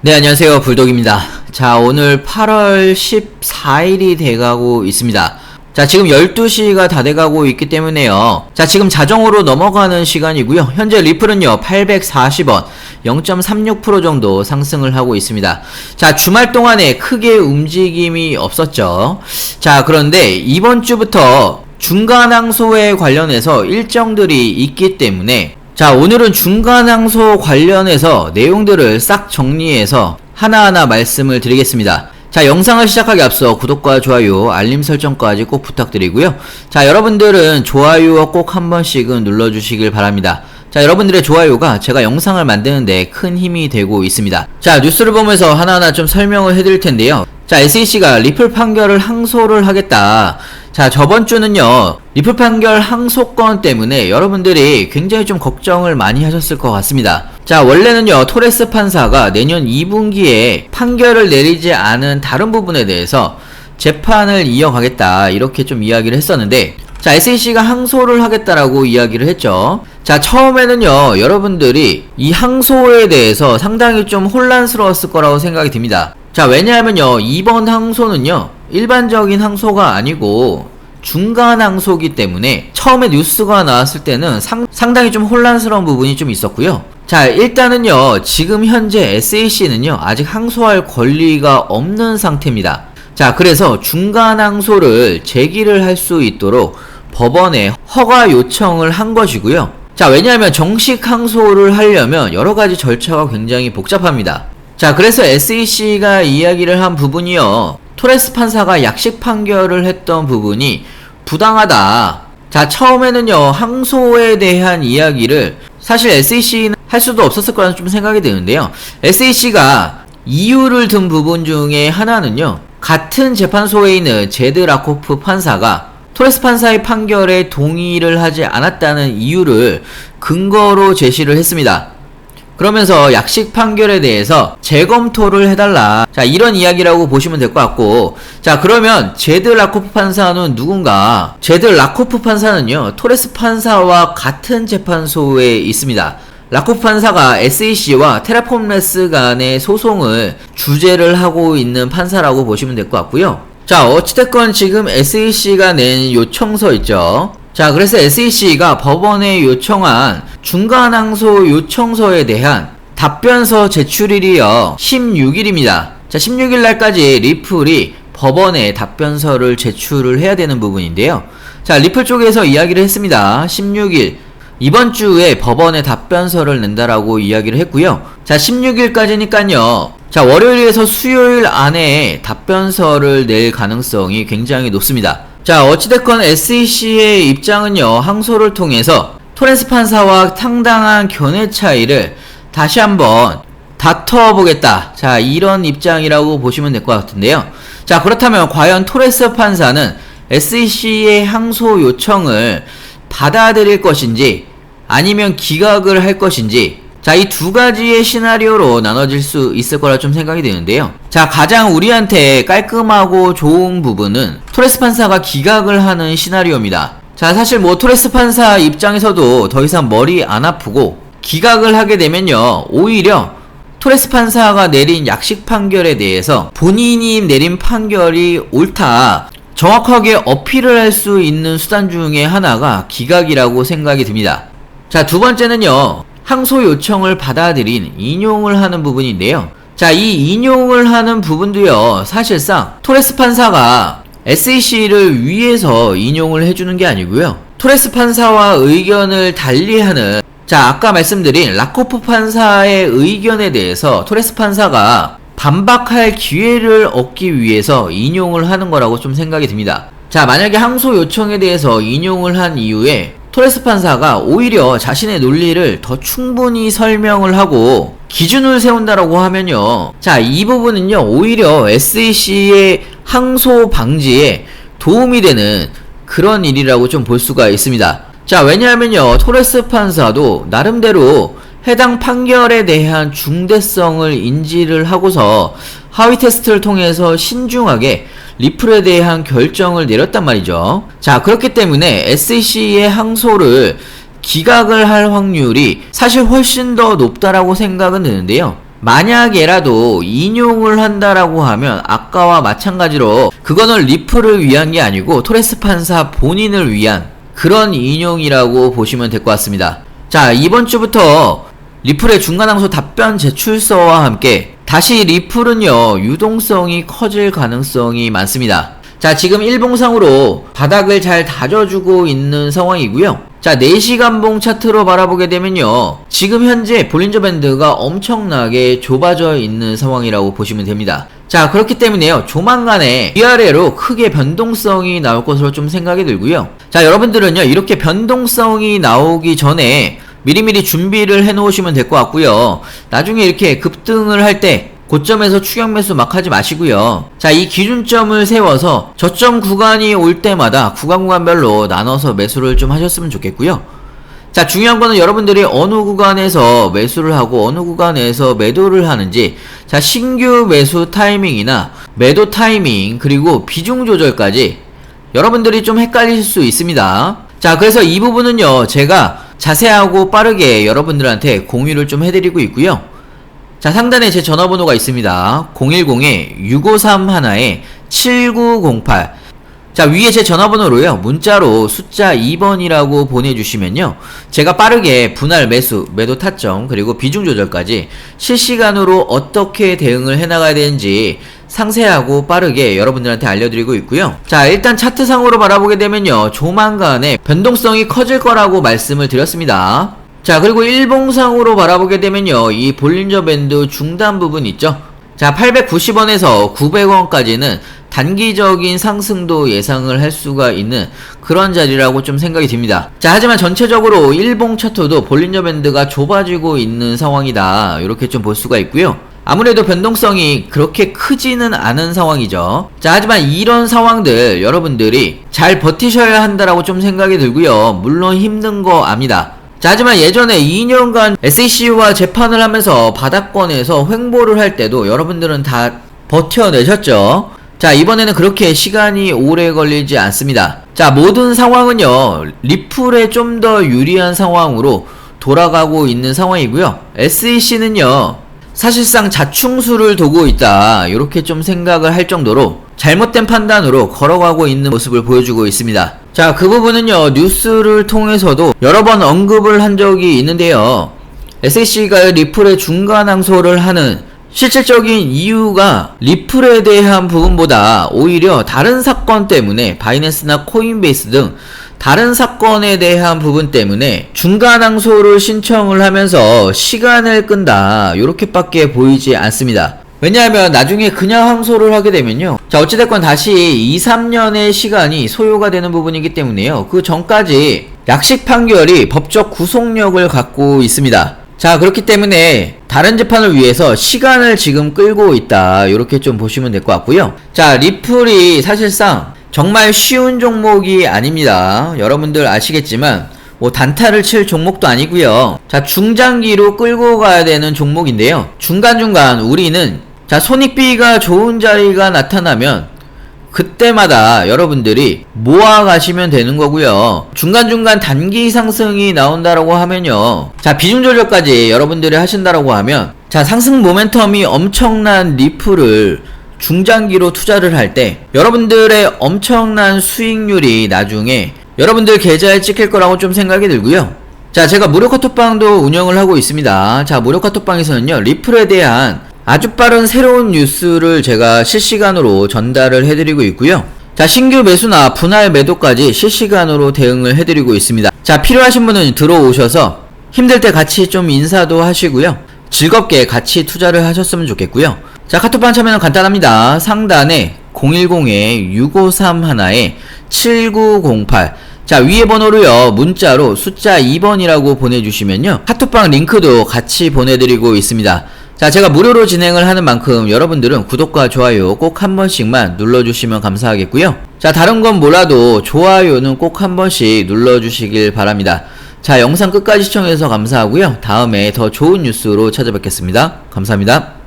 네, 안녕하세요. 불독입니다. 자, 오늘 8월 14일이 돼가고 있습니다. 자, 지금 12시가 다 돼가고 있기 때문에요. 자, 지금 자정으로 넘어가는 시간이고요. 현재 리플은요, 840원, 0.36% 정도 상승을 하고 있습니다. 자, 주말 동안에 크게 움직임이 없었죠. 자, 그런데 이번 주부터 중간항소에 관련해서 일정들이 있기 때문에 자, 오늘은 중간항소 관련해서 내용들을 싹 정리해서 하나하나 말씀을 드리겠습니다. 자, 영상을 시작하기 앞서 구독과 좋아요, 알림 설정까지 꼭 부탁드리고요. 자, 여러분들은 좋아요 꼭 한 번씩은 눌러주시길 바랍니다. 자, 여러분들의 좋아요가 제가 영상을 만드는데 큰 힘이 되고 있습니다. 자, 뉴스를 보면서 하나하나 좀 설명을 해드릴 텐데요. 자, SEC가 리플 판결을 항소를 하겠다. 자, 저번 주는요, 리플 판결 항소권 때문에 여러분들이 굉장히 좀 걱정을 많이 하셨을 것 같습니다. 자, 원래는요, 토레스 판사가 내년 2분기에 판결을 내리지 않은 다른 부분에 대해서 재판을 이어가겠다, 이렇게 좀 이야기를 했었는데, 자, SEC가 항소를 하겠다라고 이야기를 했죠. 자, 처음에는요, 여러분들이 이 항소에 대해서 상당히 좀 혼란스러웠을 거라고 생각이 듭니다. 자, 왜냐하면요, 이번 항소는요, 일반적인 항소가 아니고 중간 항소기 때문에 처음에 뉴스가 나왔을 때는 상당히 좀 혼란스러운 부분이 좀 있었고요. 자, 일단은요, 지금 현재 SEC는요, 아직 항소할 권리가 없는 상태입니다. 자, 그래서 중간 항소를 제기를 할 수 있도록 법원에 허가 요청을 한 것이고요. 자, 왜냐하면 정식 항소를 하려면 여러가지 절차가 굉장히 복잡합니다. 자, 그래서 SEC가 이야기를 한 부분이요, 토레스 판사가 약식 판결을 했던 부분이 부당하다. 자, 처음에는요, 항소에 대한 이야기를 사실 SEC는 할 수도 없었을 거라는 좀 생각이 드는데요. SEC가 이유를 든 부분 중에 하나는요, 같은 재판소에 있는 제드 라코프 판사가 토레스 판사의 판결에 동의를 하지 않았다는 이유를 근거로 제시를 했습니다. 그러면서 약식 판결에 대해서 재검토를 해달라. 자, 이런 이야기라고 보시면 될 것 같고, 자, 그러면 제드 라코프 판사는 누군가? 제드 라코프 판사는요, 토레스 판사와 같은 재판소에 있습니다. 라코프 판사가 SEC와 테라폼레스 간의 소송을 주재를 하고 있는 판사라고 보시면 될 것 같고요. 자, 어찌됐건 지금 SEC가 낸 요청서 있죠. 자, 그래서 SEC가 법원에 요청한 중간항소 요청서에 대한 답변서 제출일이요, 16일입니다. 자, 16일 날까지 리플이 법원에 답변서를 제출을 해야 되는 부분인데요. 자, 리플 쪽에서 이야기를 했습니다. 16일, 이번 주에 법원에 답변서를 낸다라고 이야기를 했고요. 자, 16일까지니까요. 자, 월요일에서 수요일 안에 답변서를 낼 가능성이 굉장히 높습니다. 자, 어찌됐건 SEC의 입장은요, 항소를 통해서 토레스 판사와 상당한 견해 차이를 다시 한번 다퉈보겠다. 자, 이런 입장이라고 보시면 될 것 같은데요. 자, 그렇다면 과연 토레스 판사는 SEC의 항소 요청을 받아들일 것인지 아니면 기각을 할 것인지, 자, 이 두 가지의 시나리오로 나눠질 수 있을 거라 좀 생각이 드는데요. 자, 가장 우리한테 깔끔하고 좋은 부분은 토레스 판사가 기각을 하는 시나리오입니다. 자, 사실 뭐 토레스 판사 입장에서도 더 이상 머리 안 아프고, 기각을 하게 되면요, 오히려 토레스 판사가 내린 약식 판결에 대해서 본인이 내린 판결이 옳다, 정확하게 어필을 할 수 있는 수단 중에 하나가 기각이라고 생각이 듭니다. 자, 두 번째는요, 항소 요청을 받아들인 인용을 하는 부분인데요. 자, 이 인용을 하는 부분도요, 사실상 토레스 판사가 SEC를 위해서 인용을 해주는 게 아니고요, 토레스 판사와 의견을 달리하는, 자, 아까 말씀드린 라코프 판사의 의견에 대해서 토레스 판사가 반박할 기회를 얻기 위해서 인용을 하는 거라고 좀 생각이 듭니다. 자, 만약에 항소 요청에 대해서 인용을 한 이후에 토레스 판사가 오히려 자신의 논리를 더 충분히 설명을 하고 기준을 세운다라고 하면요, 자, 이 부분은요, 오히려 SEC의 항소 방지에 도움이 되는 그런 일이라고 좀 볼 수가 있습니다. 자, 왜냐하면요, 토레스 판사도 나름대로 해당 판결에 대한 중대성을 인지를 하고서 하위 테스트를 통해서 신중하게 리플에 대한 결정을 내렸단 말이죠. 자, 그렇기 때문에 SEC의 항소를 기각을 할 확률이 사실 훨씬 더 높다라고 생각은 드는데요. 만약에라도 인용을 한다라고 하면 아까와 마찬가지로 그거는 리플을 위한 게 아니고 토레스 판사 본인을 위한 그런 인용이라고 보시면 될 것 같습니다. 자, 이번 주부터 리플의 중간항소 답변 제출서와 함께 다시 리플은요 유동성이 커질 가능성이 많습니다. 자, 지금 일봉상으로 바닥을 잘 다져주고 있는 상황이고요. 자, 4시간봉 차트로 바라보게 되면요 지금 현재 볼린저 밴드가 엄청나게 좁아져 있는 상황이라고 보시면 됩니다. 자, 그렇기 때문에요 조만간에 위아래로 크게 변동성이 나올 것으로 좀 생각이 들고요. 자, 여러분들은요 이렇게 변동성이 나오기 전에 미리미리 준비를 해 놓으시면 될 것 같고요. 나중에 이렇게 급등을 할 때 고점에서 추격 매수 막 하지 마시고요. 자, 이 기준점을 세워서 저점 구간이 올 때마다 구간별로 나눠서 매수를 좀 하셨으면 좋겠고요. 자, 중요한 거는 여러분들이 어느 구간에서 매수를 하고 어느 구간에서 매도를 하는지, 자, 신규 매수 타이밍이나 매도 타이밍 그리고 비중 조절까지 여러분들이 좀 헷갈리실 수 있습니다. 자, 그래서 이 부분은요 제가 자세하고 빠르게 여러분들한테 공유를 좀 해드리고 있고요. 자, 상단에 제 전화번호가 있습니다. 010-6531-7908. 자, 위에 제 전화번호로요 문자로 숫자 2번이라고 보내주시면요 제가 빠르게 분할 매수, 매도 타점 그리고 비중 조절까지 실시간으로 어떻게 대응을 해나가야 되는지 상세하고 빠르게 여러분들한테 알려드리고 있고요. 자, 일단 차트상으로 바라보게 되면요 조만간에 변동성이 커질 거라고 말씀을 드렸습니다. 자, 그리고 일봉상으로 바라보게 되면요 이 볼린저 밴드 중단 부분 있죠. 자, 890원에서 900원까지는 단기적인 상승도 예상을 할 수가 있는 그런 자리라고 좀 생각이 듭니다. 자, 하지만 전체적으로 일봉 차트도 볼린저 밴드가 좁아지고 있는 상황이다 이렇게 좀 볼 수가 있고요. 아무래도 변동성이 그렇게 크지는 않은 상황이죠. 자, 하지만 이런 상황들 여러분들이 잘 버티셔야 한다라고 좀 생각이 들고요. 물론 힘든 거 압니다. 자, 하지만 예전에 2년간 SEC와 재판을 하면서 바닥권에서 횡보를 할 때도 여러분들은 다 버텨내셨죠. 자, 이번에는 그렇게 시간이 오래 걸리지 않습니다. 자, 모든 상황은요 리플에 좀 더 유리한 상황으로 돌아가고 있는 상황이고요. SEC는요 사실상 자충수를 두고 있다 이렇게 좀 생각을 할 정도로 잘못된 판단으로 걸어가고 있는 모습을 보여주고 있습니다. 자, 그 부분은요 뉴스를 통해서도 여러 번 언급을 한 적이 있는데요. SEC가 리플의 중간 항소를 하는 실질적인 이유가 리플에 대한 부분보다 오히려 다른 사건 때문에 바이낸스나 코인베이스 등 다른 사건에 대한 부분 때문에 중간 항소를 신청을 하면서 시간을 끈다 요렇게밖에 보이지 않습니다. 왜냐하면 나중에 그냥 항소를 하게 되면요 자, 어찌됐건 다시 2-3년의 시간이 소요가 되는 부분이기 때문에요 그 전까지 약식 판결이 법적 구속력을 갖고 있습니다. 자, 그렇기 때문에 다른 재판을 위해서 시간을 지금 끌고 있다 이렇게 좀 보시면 될 것 같고요. 자, 리플이 사실상 정말 쉬운 종목이 아닙니다. 여러분들 아시겠지만 뭐 단타를 칠 종목도 아니고요. 자, 중장기로 끌고 가야 되는 종목인데요. 중간중간 우리는 자, 손익비가 좋은 자리가 나타나면 그때마다 여러분들이 모아 가시면 되는 거고요. 중간중간 단기 상승이 나온다라고 하면요 자, 비중 조절까지 여러분들이 하신다라고 하면 자, 상승 모멘텀이 엄청난 리플을 중장기로 투자를 할 때 여러분들의 엄청난 수익률이 나중에 여러분들 계좌에 찍힐 거라고 좀 생각이 들고요. 자, 제가 무료 카톡방도 운영을 하고 있습니다. 자, 무료 카톡방에서는요 리플에 대한 아주 빠른 새로운 뉴스를 제가 실시간으로 전달을 해드리고 있고요. 자, 신규 매수나 분할 매도까지 실시간으로 대응을 해드리고 있습니다. 자, 필요하신 분은 들어오셔서 힘들 때 같이 좀 인사도 하시고요. 즐겁게 같이 투자를 하셨으면 좋겠고요. 자, 카톡방 참여는 간단합니다. 상단에 010-6531-7908 자, 위에 번호로요 문자로 숫자 2번이라고 보내주시면요 카톡방 링크도 같이 보내드리고 있습니다. 자, 제가 무료로 진행을 하는 만큼 여러분들은 구독과 좋아요 꼭 한 번씩만 눌러주시면 감사하겠고요. 자, 다른 건 몰라도 좋아요는 꼭 한 번씩 눌러주시길 바랍니다. 자, 영상 끝까지 시청해주셔서 감사하고요. 다음에 더 좋은 뉴스로 찾아뵙겠습니다. 감사합니다.